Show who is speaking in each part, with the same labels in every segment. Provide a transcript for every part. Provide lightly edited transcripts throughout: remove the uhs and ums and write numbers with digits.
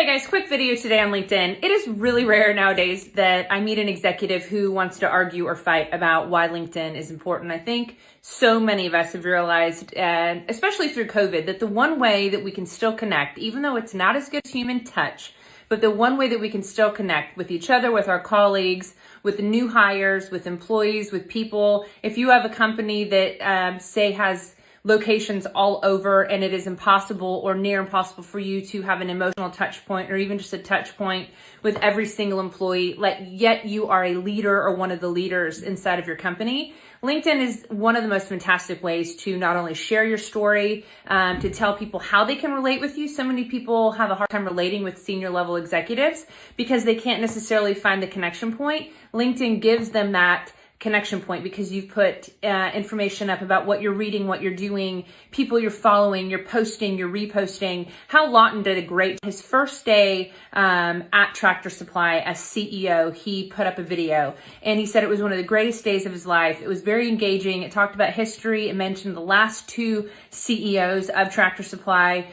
Speaker 1: Hey guys, quick video today on LinkedIn. It is really rare nowadays that I meet an executive who wants to argue or fight about why LinkedIn is important. I think so many of us have realized, and especially through COVID, that the one way that we can still connect, even though it's not as good as human touch, but the one way that we can still connect with each other, with our colleagues, with new hires, with employees, with people. If you have a company that say has locations all over and it is impossible or near impossible for you to have an emotional touch point or even just a touch point with every single employee, yet you are a leader or one of the leaders inside of your company, LinkedIn is one of the most fantastic ways to not only share your story, to tell people how they can relate with you. So many people have a hard time relating with senior level executives because they can't necessarily find the connection point. LinkedIn gives them that connection point because you've put information up about what you're reading, what you're doing, people you're following, you're posting, you're reposting. Hal Lawton did his first day at Tractor Supply as CEO, he put up a video and he said it was one of the greatest days of his life. It was very engaging. It talked about history. It mentioned the last two CEOs of Tractor Supply,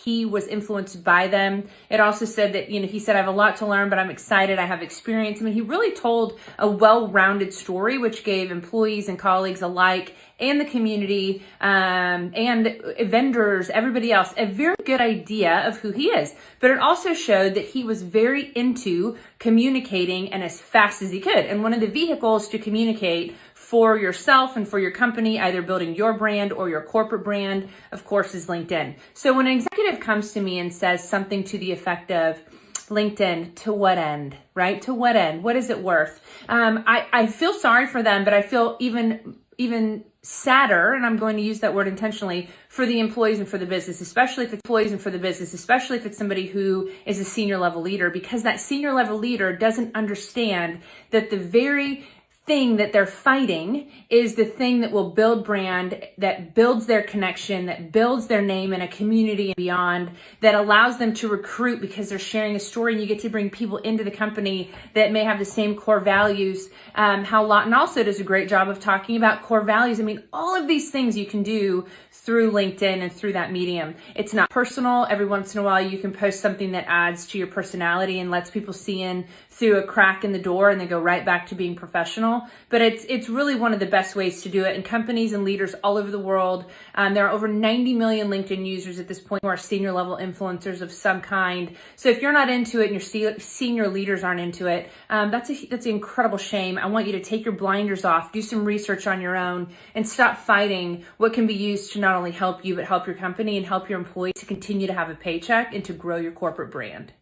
Speaker 1: he was influenced by them. It also said that, he said, I have a lot to learn, but I'm excited. I have experience. I mean, he really told a well-rounded story, which gave employees and colleagues alike and the community and vendors, everybody else, a very good idea of who he is. But it also showed that he was very into communicating and as fast as he could. And one of the vehicles to communicate for yourself and for your company, either building your brand or your corporate brand, of course, is LinkedIn. So when an executive comes to me and says something to the effect of, LinkedIn, to what end, right? To what end? What is it worth? I feel sorry for them, but I feel even sadder, and I'm going to use that word intentionally, for the employees and for the business, especially if it's somebody who is a senior level leader, because that senior level leader doesn't understand that the very thing that they're fighting is the thing that will build brand, that builds their connection, that builds their name in a community and beyond, that allows them to recruit because they're sharing a story, and you get to bring people into the company that may have the same core values. Hal Lawton also does a great job of talking about core values. I mean, all of these things you can do through LinkedIn and through that medium. It's not personal. Every once in a while you can post something that adds to your personality and lets people see in through a crack in the door and then go right back to being professional. But it's really one of the best ways to do it. And companies and leaders all over the world, there are over 90 million LinkedIn users at this point who are senior level influencers of some kind. So if you're not into it and your senior leaders aren't into it, that's an incredible shame. I want you to take your blinders off, do some research on your own, and stop fighting what can be used to not only help you, but help your company and help your employees to continue to have a paycheck and to grow your corporate brand.